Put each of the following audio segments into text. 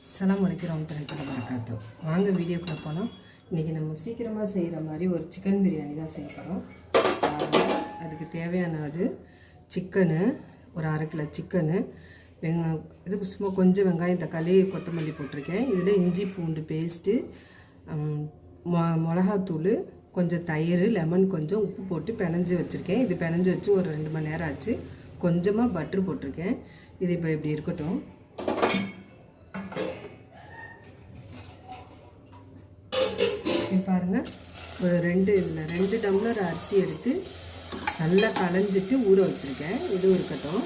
அஸ்ஸலாமு அலைக்கும் வரஹ்மத்துல்லாஹி வபரகாத்துஹு. வாங்க வீடியோக்குள்ளே போகலாம். இன்றைக்கி நம்ம சீக்கிரமாக செய்கிற மாதிரி ஒரு சிக்கன் பிரியாணி தான் செய்ய போகிறோம். அதுக்கு தேவையானது சிக்கனு, ஒரு 1/2 கிலோ சிக்கனு, இதுக்கு சும்மா கொஞ்சம் வெங்காயம், தக்காளி, கொத்தமல்லி போட்டிருக்கேன். இதில் இஞ்சி பூண்டு பேஸ்ட்டு, மிளகாத்தூள், கொஞ்சம் தயிர், லெமன் கொஞ்சம், உப்பு போட்டு பிணைஞ்சி வச்சுருக்கேன். இது பிணைஞ்சி வச்சு ஒரு 2 மணி நேரம் ஆச்சு. கொஞ்சமாக பட்ரு போட்டிருக்கேன். இது இப்போ இப்படி இருக்கட்டும். பாருங்கள், ஒரு 2 டம்ளர் அரிசி எடுத்து நல்லா களைஞ்சிட்டு ஊற வச்சுருக்கேன். இது இருக்கட்டும்.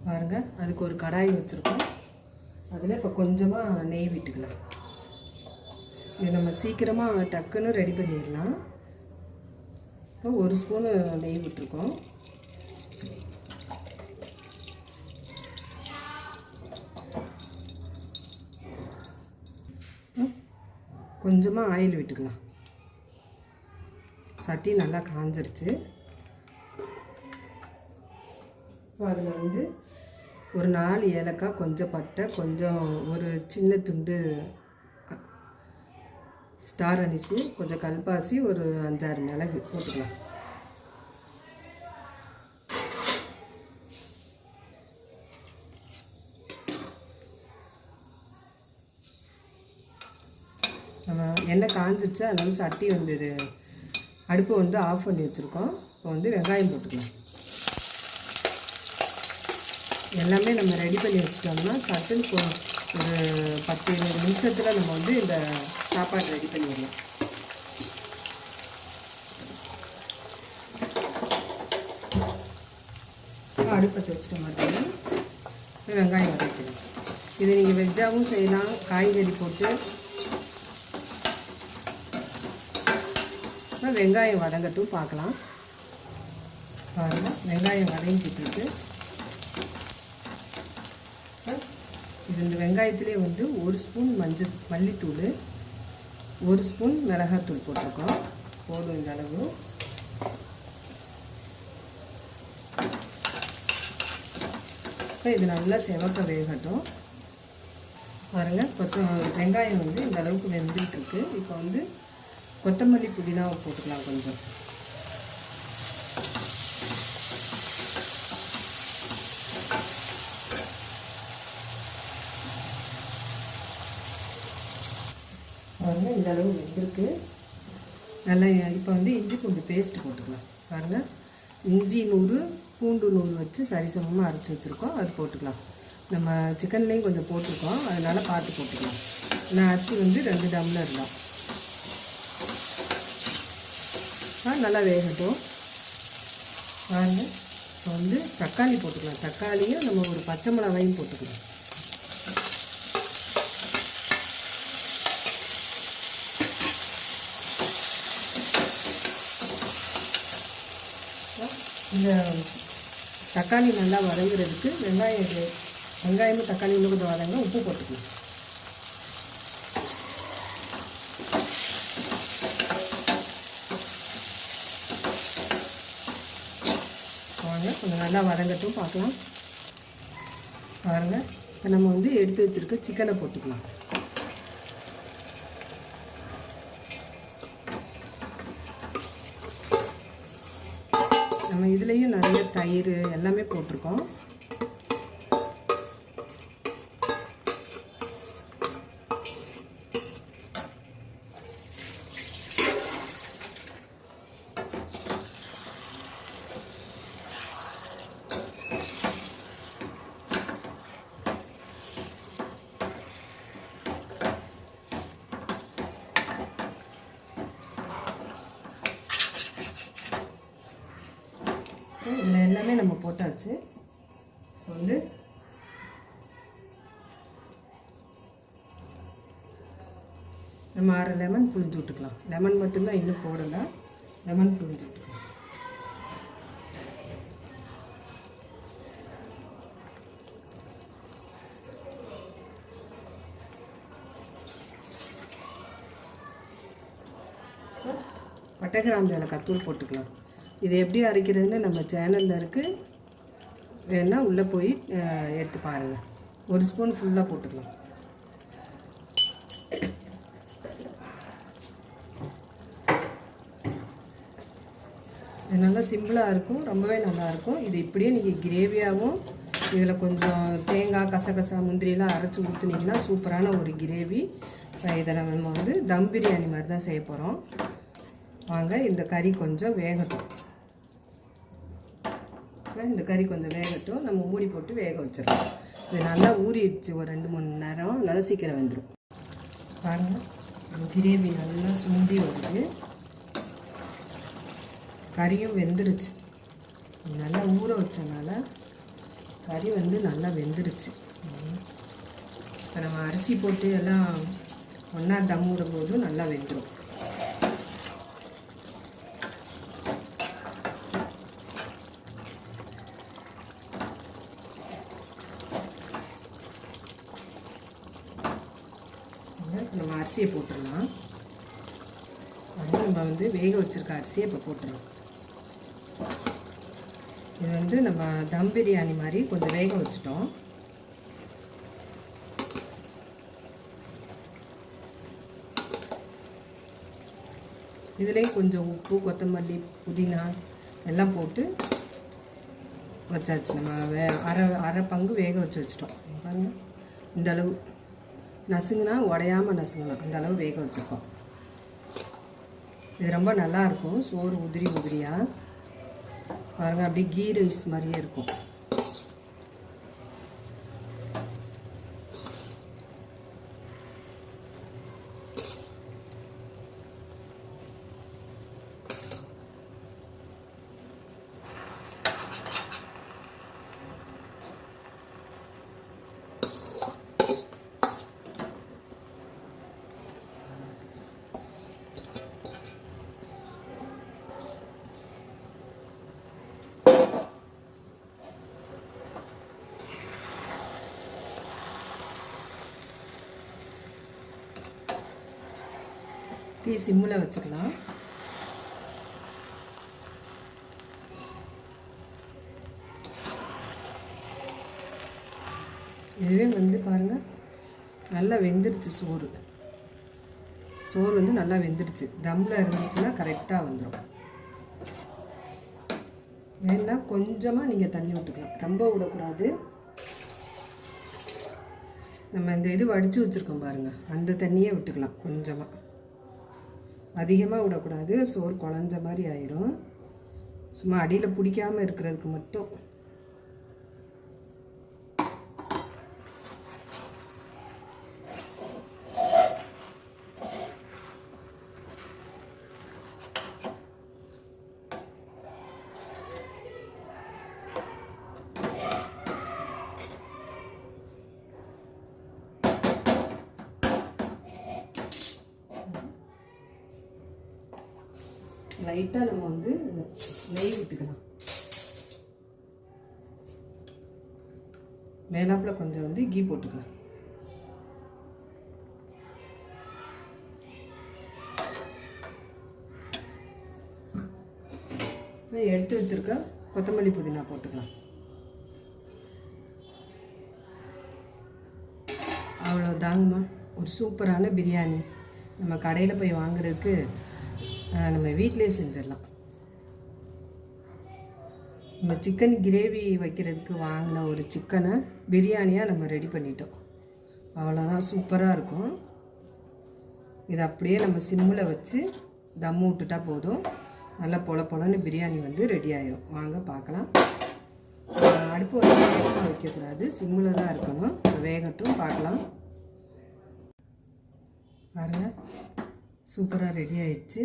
பாருங்கள், அதுக்கு ஒரு கடாய் வச்சுருக்கோம். அதில் இப்போ கொஞ்சமாக நெய் விட்டுக்கலாம். இது நம்ம சீக்கிரமாக டக்குன்னு ரெடி பண்ணிடலாம். இப்போ 1 ஸ்பூனு நெய் விட்டுருக்கோம். கொஞ்சமாக ஆயில் விட்டுக்கலாம். சட்டி நல்லா காஞ்சிருச்சு. இப்போ அதில் ஒரு 4 ஏலக்காய், கொஞ்சம் பட்டை, கொஞ்சம் ஒரு சின்ன துண்டு ஸ்டார் அனிஸு, கொஞ்சம் கல்பாசி, ஒரு 5-6 மிளகு போட்டுக்கலாம். நம்ம எண்ணெய் காஞ்சிருச்சு, அதனால சட்டி இது அடுப்பை ஆஃப் பண்ணி வச்சுருக்கோம். இப்போ வெங்காயம் போட்டுக்கலாம். எல்லாமே நம்ம ரெடி பண்ணி வச்சுட்டோம்னா சட்டுன்னு ஒரு 10-20 நிமிஷத்தில் நம்ம இந்த சாப்பாடு ரெடி பண்ணிடலாம். அடுப்பத்தை வச்சுட்ட மாதிரி வெங்காயம் வதக்கலாம். இதை நீங்கள் வெஜ்ஜாகவும் செய்யலாம், காய்கறி போட்டு. வெங்காயம் வதங்கட்டும், பார்க்கலாம். பாருங்கள், வெங்காயம் வதங்கிட்டு இந்த வெங்காயத்திலே 1 ஸ்பூன் மல்லித்தூள், 1 ஸ்பூன் மிளகாத்தூள் போட்டிருக்கோம். போதும் இந்த அளவு. இப்போ இது நல்லா செவக்க வேகட்டும். பாருங்கள், வெங்காயம் இந்த அளவுக்கு வெந்துட்டு இருக்கு. இப்போ கொத்தமல்லி, புதினாவை போட்டுக்கலாம் கொஞ்சம். பாருங்கள், இந்த அளவு வெந்திருக்கு நல்லா. இப்போ இஞ்சி பூண்டு பேஸ்ட்டு போட்டுக்கலாம். பாருங்கள், இஞ்சி 100, பூண்டு 100 வச்சு சரிசமமாக அரைச்சி வச்சுருக்கோம். அது போட்டுக்கலாம். நம்ம சிக்கன்லேயும் கொஞ்சம் போட்டிருக்கோம், அதனால் பார்த்து போட்டுக்கலாம். நான் அரிசி 2 டம்ளர் தான். நல்லா வேகட்டும். பாருங்கள், இப்போ தக்காளி போட்டுக்கலாம். தக்காளியும் நம்ம ஒரு பச்சை மிளகாயும் போட்டுக்கலாம். இந்த தக்காளி நல்லா வதங்குறதுக்கு வெங்காயமும் தக்காளி இன்னும் கொஞ்சம் வதங்க உப்பு போட்டுக்கலாம். கொஞ்சம் நல்லா வதங்கட்டும், பார்க்கலாம். பாருங்கள், இப்போ நம்ம எடுத்து வச்சுருக்க சிக்கனை போட்டுக்கலாம். நம்ம இதுலேயும் நிறைய தயிர் எல்லாமே போட்டிருக்கோம். இதில் எல்லாமே நம்ம போட்டாச்சு. நம்ம 1/2 லெமன் புழிஞ்சு விட்டுக்கலாம். லெமன் மட்டும்தான், இன்னும் போடலை. லெமன் புழிஞ்சு விட்டுக்கலாம். பட்டை கிராம்பு ஏலக்காய் தூள் போட்டுக்கலாம். இது எப்படி அரைக்கிறதுன்னு நம்ம சேனலில் இருக்குது, வேணால் உள்ளே போய் எடுத்து பாருங்கள். 1 ஸ்பூன் ஃபுல்லாக போட்டுக்கலாம். இது நல்லா சிம்பிளாக இருக்கும், ரொம்பவே நல்லாயிருக்கும். இது இப்படியே நீங்கள் கிரேவியாகவும் இதில் கொஞ்சம் தேங்காய் கசகசா முந்திரியெல்லாம் அரைச்சி ஊற்றுனீங்கன்னா சூப்பரான ஒரு கிரேவி. இதை நம்ம வந்து தம் பிரியாணி மாதிரி தான் செய்ய போகிறோம். வாங்க இந்த கறி கொஞ்சம் வேகட்டும். இந்த கறி கொஞ்சம் வேகட்டும், நம்ம மூடி போட்டு வேக வச்சிடலாம். இது நல்லா ஊறிடுச்சு, ஒரு 2-3 மணி நேரம், நல்லா சீக்கிரம் வெந்துடும். பாருங்கள் கிரேவி நல்லா சுண்டி வருது, கறியும் வெந்துருச்சு. நல்லா ஊற வச்சனால கறி வந்து நல்லா வெந்துருச்சு. இப்போ நம்ம அரிசி போட்டு எல்லாம் ஒன்றா தம் விடும்போது நல்லா வெந்துடும். நம்ம அரிசியை போட்டுடலாம். நம்ம வந்து வேக வச்சுருக்க அரிசியை இப்போ போட்டுடலாம். இது வந்து நம்ம தம் பிரியாணி மாதிரி கொஞ்சம் வேக வச்சுட்டோம். இதுலேயும் கொஞ்சம் உப்பு, கொத்தமல்லி, புதினா எல்லாம் போட்டு வச்சாச்சு. நம்ம அரை பங்கு வேக வச்சுட்டோம். பாருங்க, இந்த அளவு நசுங்குனா உடையாமல் நசுங்கலாம், அந்த அளவு வேக வச்சுருக்கோம். இது ரொம்ப நல்லாயிருக்கும், சோறு உதிரி உதிரியாக. பாருங்கள், அப்படியே கீ ரைஸ் மாதிரியே இருக்கும். தீ சிம்மில் வச்சுக்கலாம். இதுவே வந்து பாருங்கள் நல்லா வெந்துருச்சு. சோறு வந்து நல்லா வெந்துருச்சு. தம்மில் இருந்துச்சுன்னா கரெக்டாக வந்துடும். வேணா கொஞ்சமாக நீங்கள் தண்ணி விட்டுக்கலாம், ரொம்ப விடக்கூடாது. நம்ம இந்த இது வடித்து வச்சுருக்கோம் பாருங்கள், அந்த தண்ணியே விட்டுக்கலாம். கொஞ்சமாக, அதிகமாக விடக்கூடாது, சோறு குழஞ்ச மாதிரி ஆயிரும். சும்மா அடியில் பிடிக்காமல் இருக்கிறதுக்கு மட்டும். லைட்டாக நம்ம வந்து நெய் விட்டுக்கலாம். மேலாப்பில் கொஞ்சம் வந்து கீ போட்டுக்கலாம். எடுத்து வச்சிருக்க கொத்தமல்லி புதினா போட்டுக்கலாம். அவ்வளோதாங்கம்மா, ஒரு சூப்பரான பிரியாணி. நம்ம கடையில் போய் வாங்குறதுக்கு நம்ம வீட்டிலே செஞ்சிடலாம். நம்ம சிக்கன் கிரேவி வைக்கிறதுக்கு வாங்கின ஒரு சிக்கனை பிரியாணியாக நம்ம ரெடி பண்ணிட்டோம். அவ்வளோதான், சூப்பராக இருக்கும். இதை அப்படியே நம்ம சிம்மில் வச்சு தம்மு விட்டுட்டா போதும். நல்லா பொலன்னு பிரியாணி வந்து ரெடி ஆயிடும். வாங்க பார்க்கலாம். அடுப்பு வந்து வைக்கக்கூடாது, சிம்மில் தான் இருக்கணும். வேகட்டும், பார்க்கலாம். பாருங்கள், சூப்பராக ரெடி ஆயிடுச்சு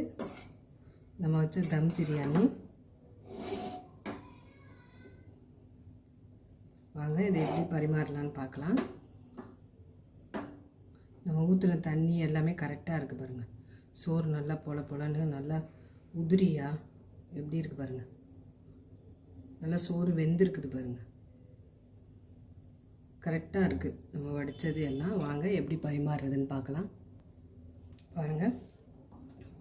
நம்ம வச்ச தம் பிரியாணி. வாங்க இதை எப்படி பரிமாறலான்னு பார்க்கலாம். நம்ம ஊற்றுன தண்ணி எல்லாமே கரெக்டாக இருக்குது பாருங்கள். சோறு நல்லா பொலன்னு நல்லா உதிரியாக எப்படி இருக்குது பாருங்கள். நல்லா சோறு வெந்திருக்குது பாருங்கள், கரெக்டாக இருக்குது நம்ம வடித்தது எல்லாம். வாங்க எப்படி பரிமாறுறதுன்னு பார்க்கலாம். பாருங்கள்,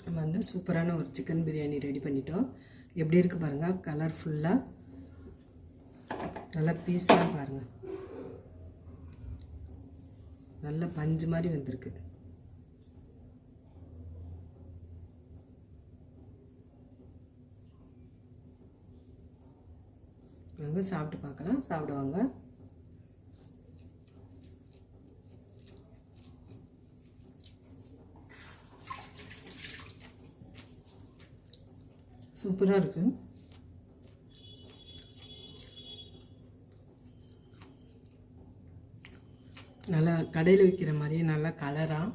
நம்ம வந்து சூப்பரான ஒரு சிக்கன் பிரியாணி ரெடி பண்ணிட்டோம். எப்படி இருக்குது பாருங்கள், கலர்ஃபுல்லாக நல்லா பீஸ்லாம் பாருங்கள். நல்ல பஞ்சு மாதிரி வந்திருக்கு. வாங்க சாப்பிட்டு பார்க்கலாம். சாப்பிடுவாங்க. சூப்பராக இருக்கு. நல்லா கடையில் விற்கிற மாதிரியே நல்லா கலராக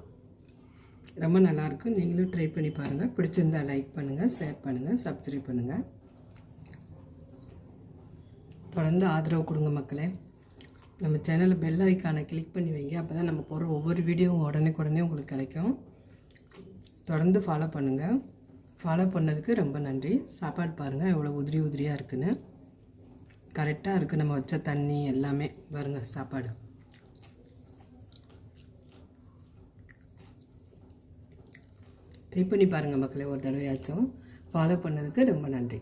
ரொம்ப நல்லாயிருக்கும். நீங்களும் ட்ரை பண்ணி பாருங்கள். பிடிச்சிருந்தா லைக் பண்ணுங்கள், ஷேர் பண்ணுங்கள், சப்ஸ்கிரைப் பண்ணுங்கள். தொடர்ந்து ஆதரவு கொடுங்க மக்களே. நம்ம சேனலில் பெல் ஐக்கானை கிளிக் பண்ணி வைங்க. அப்போ தான் நம்ம போடுற ஒவ்வொரு வீடியோவும் உடனே உங்களுக்கு கிடைக்கும். தொடர்ந்து ஃபாலோ பண்ணுங்கள். ஃபாலோ பண்ணதுக்கு ரொம்ப நன்றி. சாப்பாடு பாருங்கள் எவ்வளோ உதிரியாக இருக்குன்னு. கரெக்டாக இருக்குது. நம்ம வச்ச தண்ணி எல்லாமே பாருங்கள். சாப்பாடு ட்ரை பண்ணி பாருங்கள் மக்களே. ஒரு தடவையாச்சும் ஃபாலோ பண்ணதுக்கு ரொம்ப நன்றி.